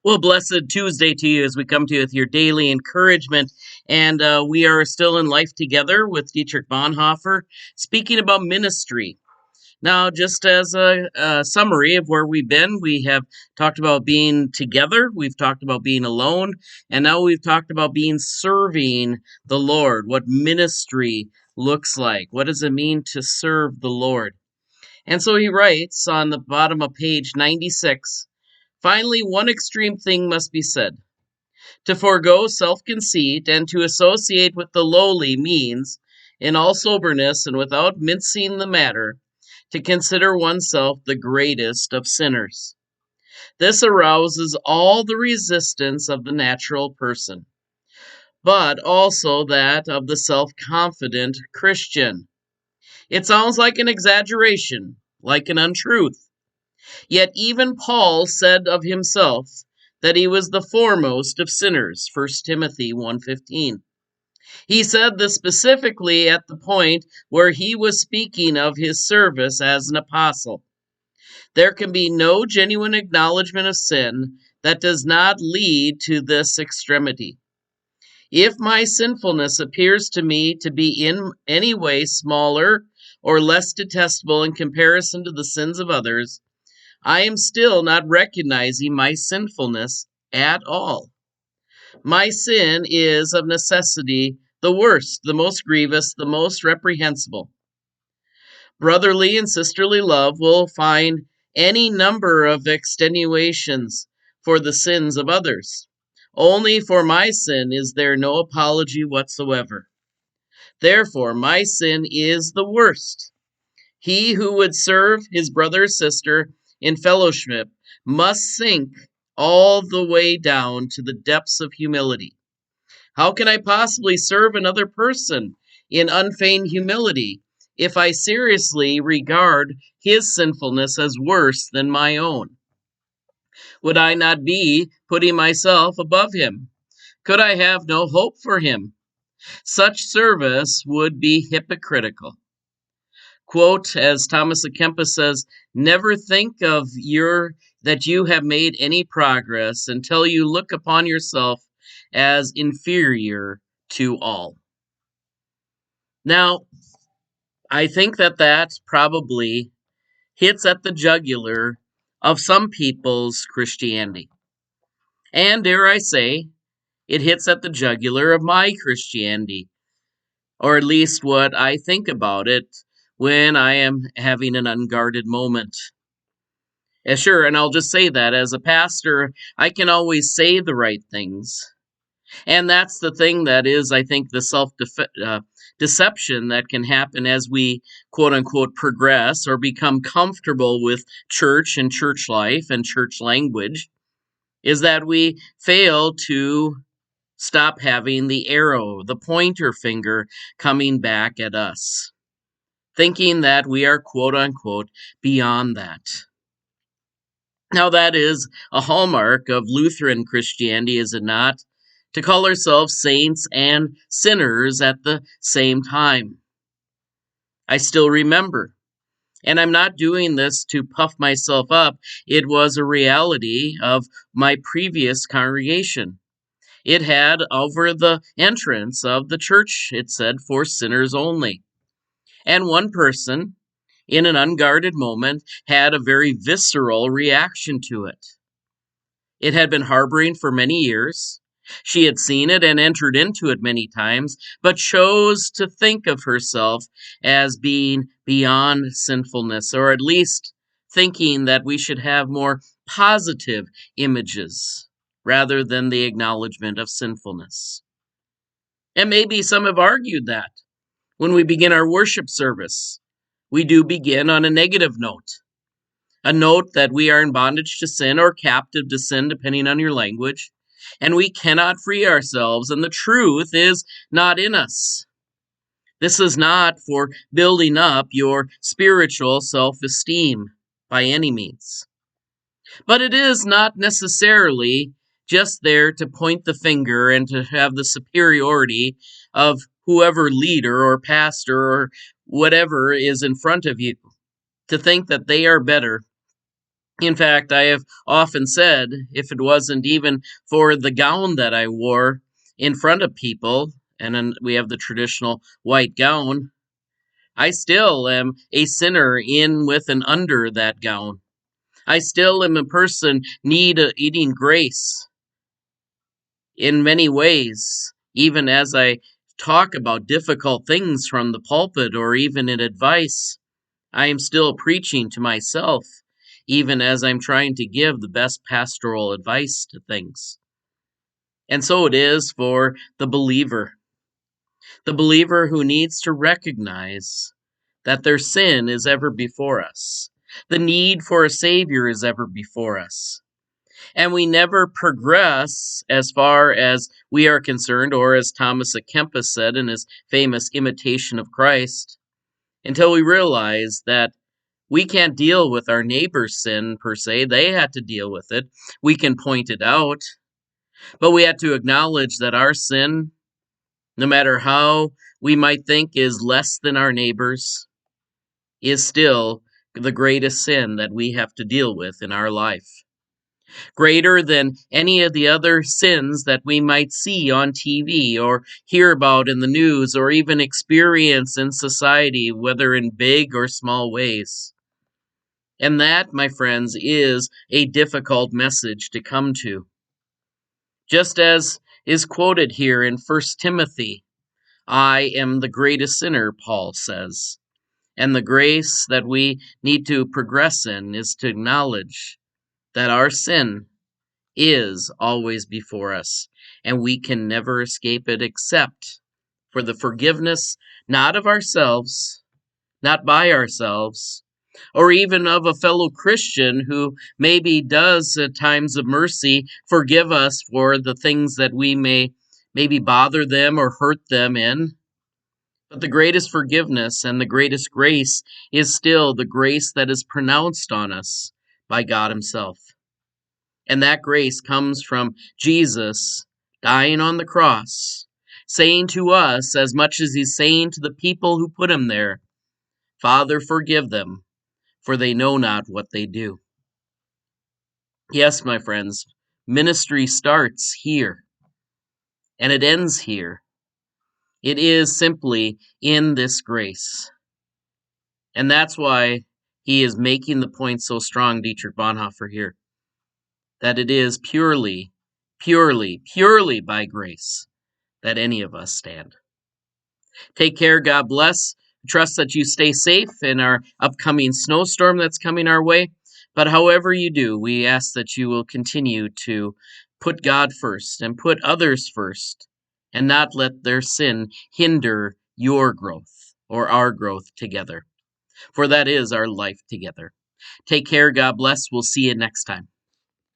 Well, blessed Tuesday to you as we come to you with your daily encouragement. And we are still in life together with Dietrich Bonhoeffer, speaking about ministry. Now, just as a summary of where we've been, we have talked about being together, we've talked about being alone, and now we've talked about being serving the Lord, what ministry looks like. What does it mean to serve the Lord? And so he writes on the bottom of page 96. Finally, one extreme thing must be said. To forego self conceit and to associate with the lowly means, in all soberness and without mincing the matter, to consider oneself the greatest of sinners. This arouses all the resistance of the natural person, but also that of the self confident Christian. It sounds like an exaggeration, like an untruth. Yet even Paul said of himself that he was the foremost of sinners, 1 Timothy 1:15. He said this specifically at the point where he was speaking of his service as an apostle. There can be no genuine acknowledgement of sin that does not lead to this extremity. If my sinfulness appears to me to be in any way smaller or less detestable in comparison to the sins of others, I am still not recognizing my sinfulness at all. My sin is of necessity the worst, the most grievous, the most reprehensible. Brotherly and sisterly love will find any number of extenuations for the sins of others. Only for my sin is there no apology whatsoever. Therefore, my sin is the worst. He who would serve his brother or sister in fellowship must sink all the way down to the depths of humility. How can I possibly serve another person in unfeigned humility if I seriously regard his sinfulness as worse than my own? Would I not be putting myself above him? Could I have no hope for him? Such service would be hypocritical. Quote, as Thomas à Kempis says, never think of that you have made any progress until you look upon yourself as inferior to all. Now, I think that probably hits at the jugular of some people's Christianity. And dare I say, it hits at the jugular of my Christianity, or at least what I think about it when I am having an unguarded moment. Sure, and I'll just say that as a pastor, I can always say the right things. And that's the thing that is, I think, the deception that can happen as we, quote unquote, progress or become comfortable with church and church life and church language, is that we fail to stop having the arrow, the pointer finger coming back at us, thinking that we are, quote unquote, beyond that. Now, that is a hallmark of Lutheran Christianity, is it not? To call ourselves saints and sinners at the same time. I still remember, and I'm not doing this to puff myself up, it was a reality of my previous congregation. It had over the entrance of the church, it said, for sinners only. And one person, in an unguarded moment, had a very visceral reaction to it. It had been harboring for many years. She had seen it and entered into it many times, but chose to think of herself as being beyond sinfulness, or at least thinking that we should have more positive images rather than the acknowledgement of sinfulness. And maybe some have argued that when we begin our worship service, we do begin on a negative note. A note that we are in bondage to sin or captive to sin, depending on your language, and we cannot free ourselves, and the truth is not in us. This is not for building up your spiritual self-esteem by any means. But it is not necessarily just there to point the finger and to have the superiority of whoever leader or pastor or whatever is in front of you, to think that they are better In fact, I have often said, if it wasn't even for the gown that I wore in front of people, and then we have the traditional white gown, I still am a sinner in with and under that gown. I still am a person needing grace in many ways, even as I talk about difficult things from the pulpit or even in advice. I am still preaching to myself, even as I'm trying to give the best pastoral advice to things. And so it is for the believer who needs to recognize that their sin is ever before us. The need for a Savior is ever before us. And we never progress as far as we are concerned, or as Thomas à Kempis said in his famous Imitation of Christ, until we realize that we can't deal with our neighbor's sin per se. They had to deal with it. We can point it out, but we have to acknowledge that our sin, no matter how we might think is less than our neighbor's, is still the greatest sin that we have to deal with in our life. Greater than any of the other sins that we might see on TV or hear about in the news or even experience in society, whether in big or small ways. And that, my friends, is a difficult message to come to. Just as is quoted here in 1 Timothy, I am the greatest sinner, Paul says. And the grace that we need to progress in is to acknowledge that our sin is always before us, and we can never escape it except for the forgiveness not of ourselves, not by ourselves, or even of a fellow Christian who maybe does, at times of mercy, forgive us for the things that we may maybe bother them or hurt them in. But the greatest forgiveness and the greatest grace is still the grace that is pronounced on us by God Himself. And that grace comes from Jesus dying on the cross, saying to us, as much as He's saying to the people who put Him there, Father, forgive them, for they know not what they do. Yes, my friends, ministry starts here, and it ends here. It is simply in this grace. And that's why he is making the point so strong, Dietrich Bonhoeffer here, that it is purely, purely, purely by grace that any of us stand. Take care. God bless. Trust that you stay safe in our upcoming snowstorm that's coming our way. But however you do, we ask that you will continue to put God first and put others first and not let their sin hinder your growth or our growth together. For that is our life together. Take care. God bless. We'll see you next time.